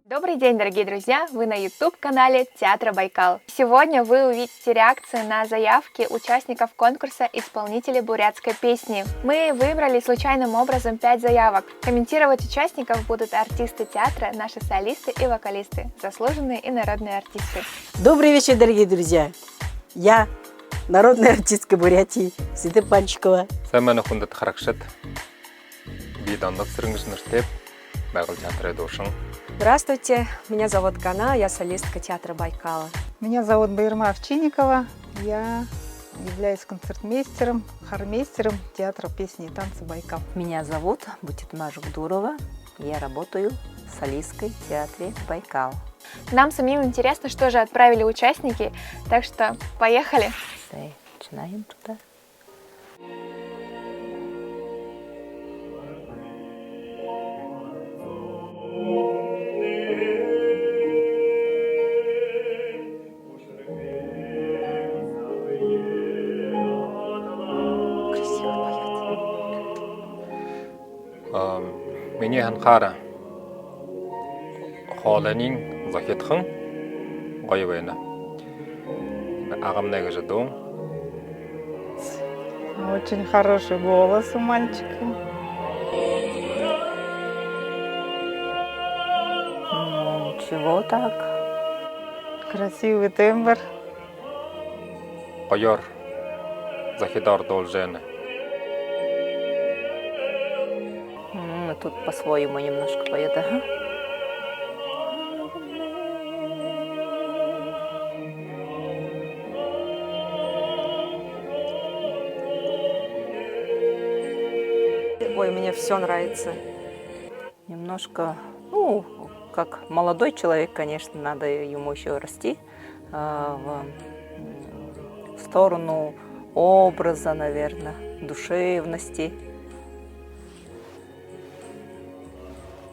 Добрый день, дорогие друзья! Вы на YouTube-канале Театра Байкал. Сегодня вы увидите реакции на заявки участников конкурса «Исполнители бурятской песни». Мы выбрали случайным образом 5 заявок. Комментировать участников будут артисты театра, наши солисты и вокалисты, заслуженные и народные артисты. Добрый вечер, дорогие друзья! Я, народная артистка Бурятии, Сида Панчикова. Саймана хундат харакшат. Бидандак срынгышныштеп. Байгал театра душын. Здравствуйте, меня зовут Гана, я солистка театра Байкала. Меня зовут Байырма Овчинникова, я являюсь концертмейстером, хормейстером театра песни и танца Байкал. Меня зовут Бутитма Жукдурова, я работаю солисткой в театре Байкал. Нам самим интересно, что же отправили участники, так что поехали! Начинаем туда. Миний ханхара хоолынын захитхан гоё байна. Агамнага жаду. Очень хороший голос у мальчика. Чего так? Красивый тембр. Гоёр захидар должен. Тут по-своему немножко поет, ага. Ой, мне все нравится. Немножко, как молодой человек, конечно, надо ему еще расти в сторону образа, наверное, душевности.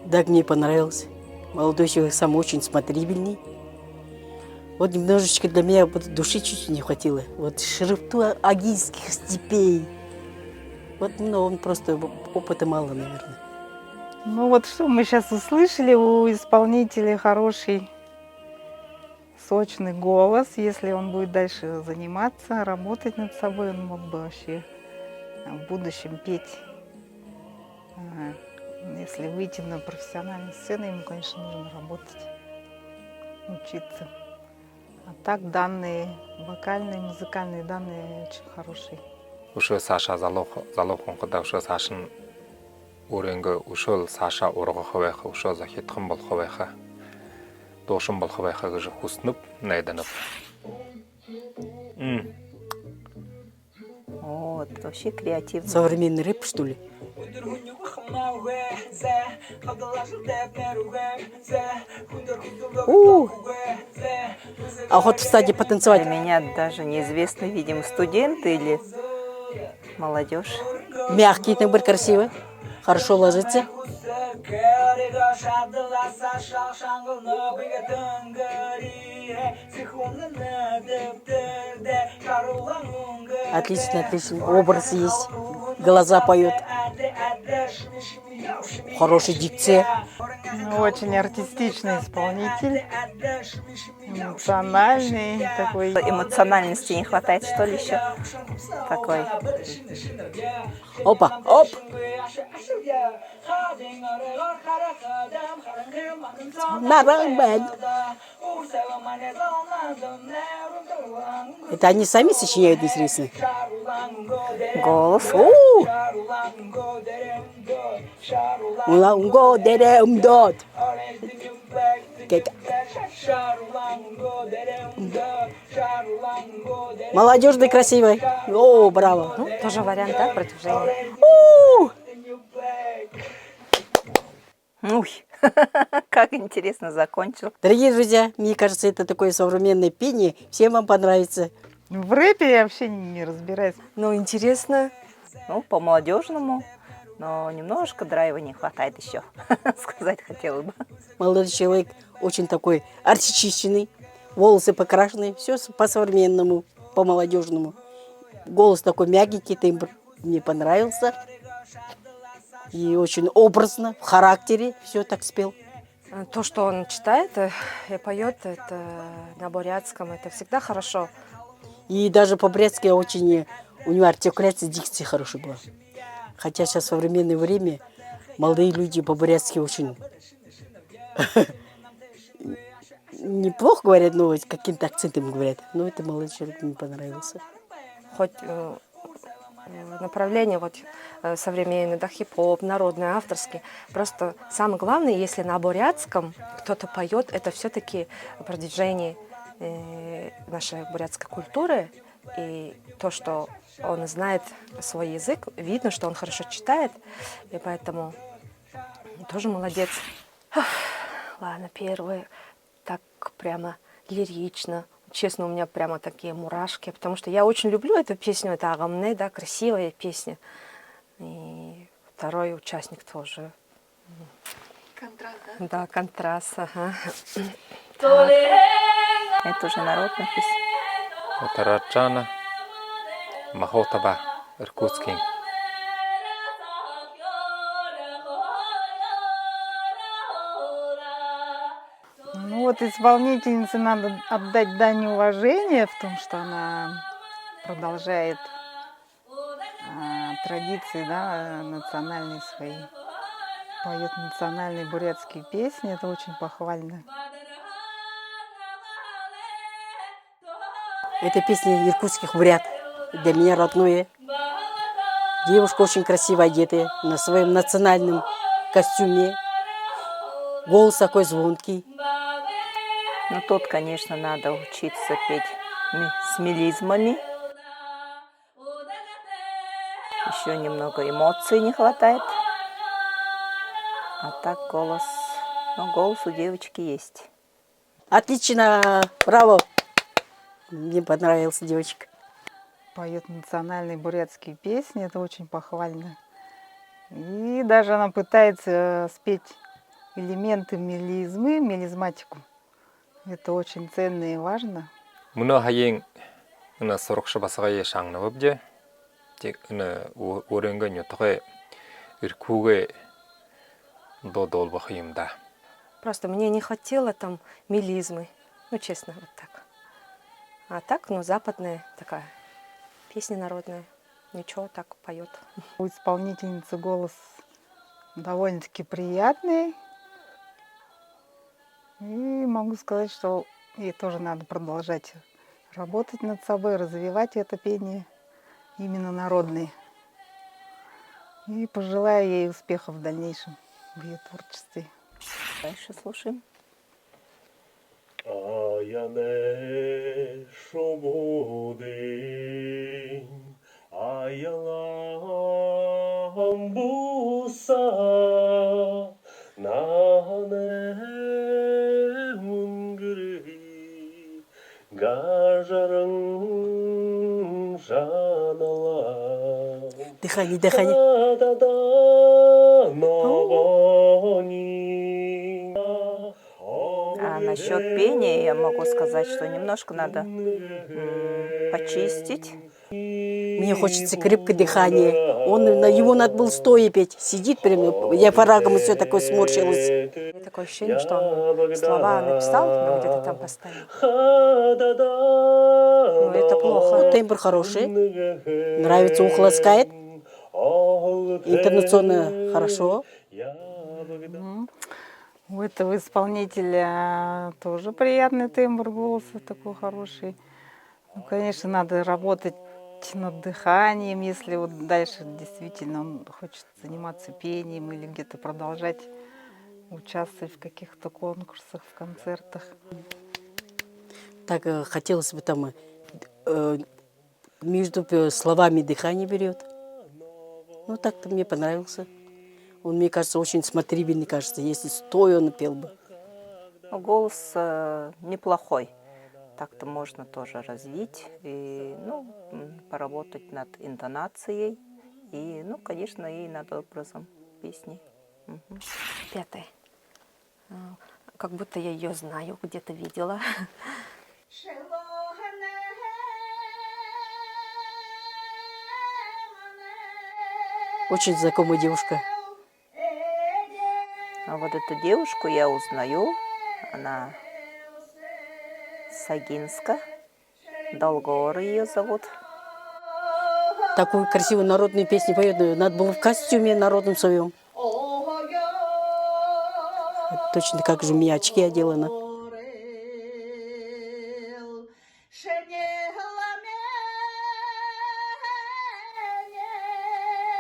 Да, мне понравился. Молодой человек сам очень смотрибельный. Вот немножечко для меня души чуть не хватило. Вот шрифту агийских степей. Вот, он просто опыта мало, наверное. Ну вот что мы сейчас услышали, у исполнителя хороший, сочный голос. Если он будет дальше заниматься, работать над собой, он мог бы вообще в будущем петь. Если выйти на профессиональную сцену, ему, конечно, нужно работать, учиться. А так данные, вокальные, музыкальные данные очень хорошие. Ушел Саша залохон куда ушел Сашин уренге ушел Саша урга хавеха ушел захитхан бол хавеха. Дошын бол хавеха гыжы хуснуп найданып. Вот, вообще креативно. Современный рэп, что ли? А вот в стадии потанцевать. Для меня даже неизвестно, видимо, студенты или молодежь. Мягкий тембр, красиво. Хорошо ложится. Отлично, отлично. Образ есть. Глаза поют. Хорошая дикция. Очень артистичный исполнитель, эмоциональный такой. Эмоциональности не хватает, что ли, еще? Такой. Опа, оп. Это они сами сочиняют непосредственно? Голос. Молодежный, красивый. О, браво. Ну, тоже вариант, да, продвижения. Уй, как интересно закончил. Дорогие друзья, мне кажется, это такое современное пение. Всем вам понравится. В рэпе я вообще не разбираюсь. Ну, интересно. По-молодежному, но немножко драйва не хватает еще, сказать хотела бы. Молодой человек очень такой артистичный, волосы покрашены, все по-современному, по-молодежному. Голос такой мягенький, тембр мне понравился. И очень образно, в характере все так спел. То, что он читает и поет, это на бурятском, это всегда хорошо. И даже по-брестски очень у него артикуляция дикции хорошая была. Хотя сейчас в современное время молодые люди по-бурятски очень неплохо говорят, но с каким-то акцентом говорят. Но это молодой человек мне понравился. Хоть направление вот современный, да, хип-хоп, народный, авторский. Просто самое главное, если на бурятском кто-то поет, это все-таки продвижение нашей бурятской культуры. И то, что он знает свой язык, видно, что он хорошо читает, и поэтому тоже молодец. Ладно, первый так прямо лирично. Честно, у меня прямо такие мурашки, потому что я очень люблю эту песню, это Агамне, да, красивая песня. И второй участник тоже. Контраст, да? Да, контраст, ага. Это уже народная песня. Это Раджана Махотаба, иркутский. Ну вот исполнительнице надо отдать дань уважения в том, что она продолжает традиции, да, национальные свои. Поет национальные бурятские песни, это очень похвально. Это песня иркутских бурят. Для меня родное. Девушка очень красиво одетая, на своем национальном костюме. Голос такой звонкий. Но тут, конечно, надо учиться петь с мелизмами. Еще немного эмоций не хватает. А так голос, ну, голос у девочки есть. Отлично, браво. Мне понравилась девочка. Поет национальные бурятские песни, это очень похвально. И даже она пытается спеть элементы мелизмы, мелизматику. Это очень ценно и важно. Мұны хайын үні сұрықшы басығай шаңны өбде, тек үні өренген үтіғі үркуге додол бұқиымда. Просто мне не хватило там мелизмы, ну честно, вот так. А так, ну западная такая песня народная, ничего, так поет. У исполнительницы голос довольно-таки приятный. И могу сказать, что ей тоже надо продолжать работать над собой, развивать это пение именно народное. И пожелаю ей успехов в дальнейшем в ее творчестве. Дальше слушаем. Аяне шободен, аялам буса, нане унгри, гажарың жанала. Дыхание, дыхание. А насчет пения я могу сказать, что немножко надо почистить. Мне хочется крепкое дыхание. Его надо было стоя петь. Сидит прямо, диафрагма все такое сморщилось. Такое ощущение, что он слова написал, но где-то там поставил. Ну, это плохо. Тембр хороший. Нравится, ухо ласкает. Интонационно хорошо. У этого исполнителя тоже приятный тембр голоса, такой хороший. Ну, конечно, надо работать над дыханием, если вот дальше действительно он хочет заниматься пением или где-то продолжать участвовать в каких-то конкурсах, в концертах. Так хотелось бы там между словами дыхание берет. Ну так-то мне понравился. Он, мне кажется, очень смотрибельный, кажется. Если стоя он пел бы. Голос неплохой. Так-то можно тоже развить и, ну, поработать над интонацией. И, ну, конечно, и над образом песни. Угу. Пятая. Как будто я ее знаю, где-то видела. Очень знакомая девушка. А вот эту девушку я узнаю. Она Сагинска. Долгор ее зовут. Такую красивую народную песню поет. Надо было в костюме народном своем. Точно как же у меня очки одела.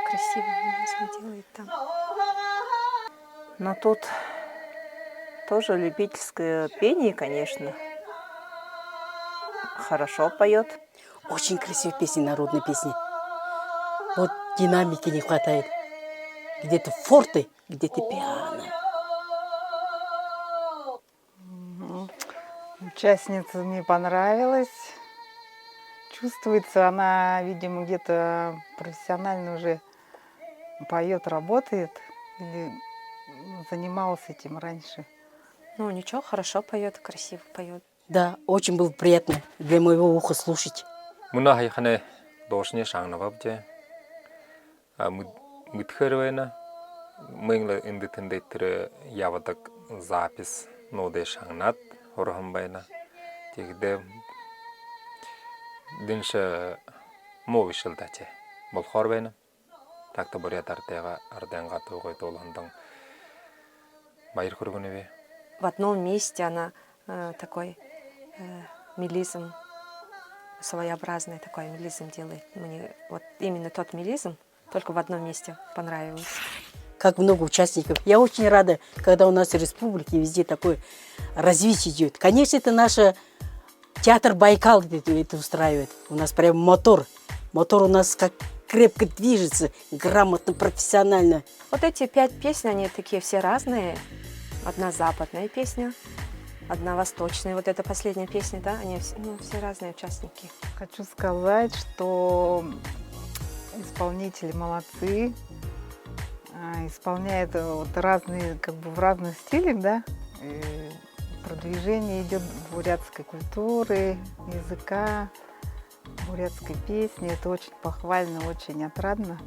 Красиво она делает там. Но тут тоже любительское пение, конечно. Хорошо поет. Очень красивые песни, народные песни. Вот динамики не хватает. Где-то форты, где-то пиано. Участница мне понравилась. Чувствуется, она, видимо, где-то профессионально уже поет, работает или занималась этим раньше. Ну, ничего, хорошо поет, красиво поет. Да, очень было приятно для моего уха слушать. Мына хайхане дошне шаңнавабже. Мытхервена. Мыңла индетендейтері явадак запис ноде шаңнат орхамбайна. Тегде динше мовишыл даче. Болхорбайна. Так-то бурят артега арденга тугой толандан. Байыр кургуневи. В одном месте она такой мелизм, своеобразный такой мелизм делает. Мне вот именно тот мелизм только в одном месте понравилось. Как много участников. Я очень рада, когда у нас в республике везде такое развитие идет. Конечно, это наш театр Байкал это устраивает. У нас прям мотор. Мотор у нас как крепко движется, грамотно, профессионально. Вот эти 5 песен, они такие все разные. Одна западная песня, одна восточная. Вот эта последняя песня, да, они все разные участники. Хочу сказать, что исполнители молодцы. Исполняют вот разные, как бы в разных стилях, да. И продвижение идет бурятской культуры, языка, бурятской песни. Это очень похвально, очень отрадно,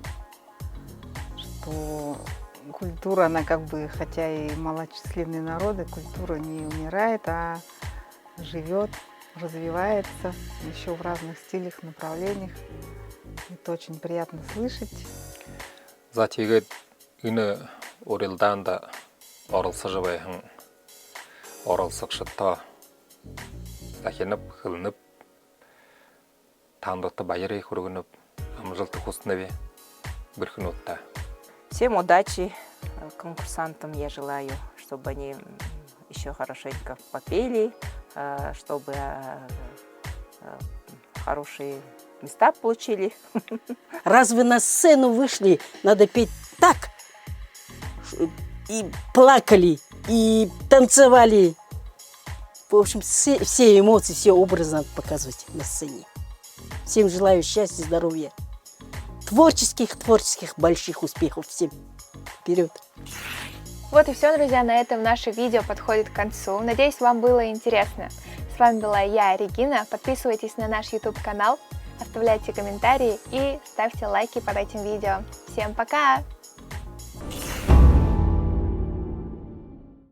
что культура, она как бы, хотя и малочисленные народы, культура не умирает, а живет, развивается еще в разных стилях, направлениях. Это очень приятно слышать. Затеге үні орелдан да орылсы жыбайхың орылсық шытта захеніп, хылынып, тандықты байыры көргініп, амжылты хустыныве бір күн отта. Всем удачи конкурсантам я желаю, чтобы они еще хорошенько попели, чтобы хорошие места получили. Раз вы на сцену вышли, надо петь так. И плакали, и танцевали. В общем, все эмоции, все образы надо показывать на сцене. Всем желаю счастья, здоровья. Творческих больших успехов всем. Вперед! Вот и все, друзья, на этом наше видео подходит к концу. Надеюсь, вам было интересно. С вами была я, Регина. Подписывайтесь на наш YouTube-канал, оставляйте комментарии и ставьте лайки под этим видео. Всем пока!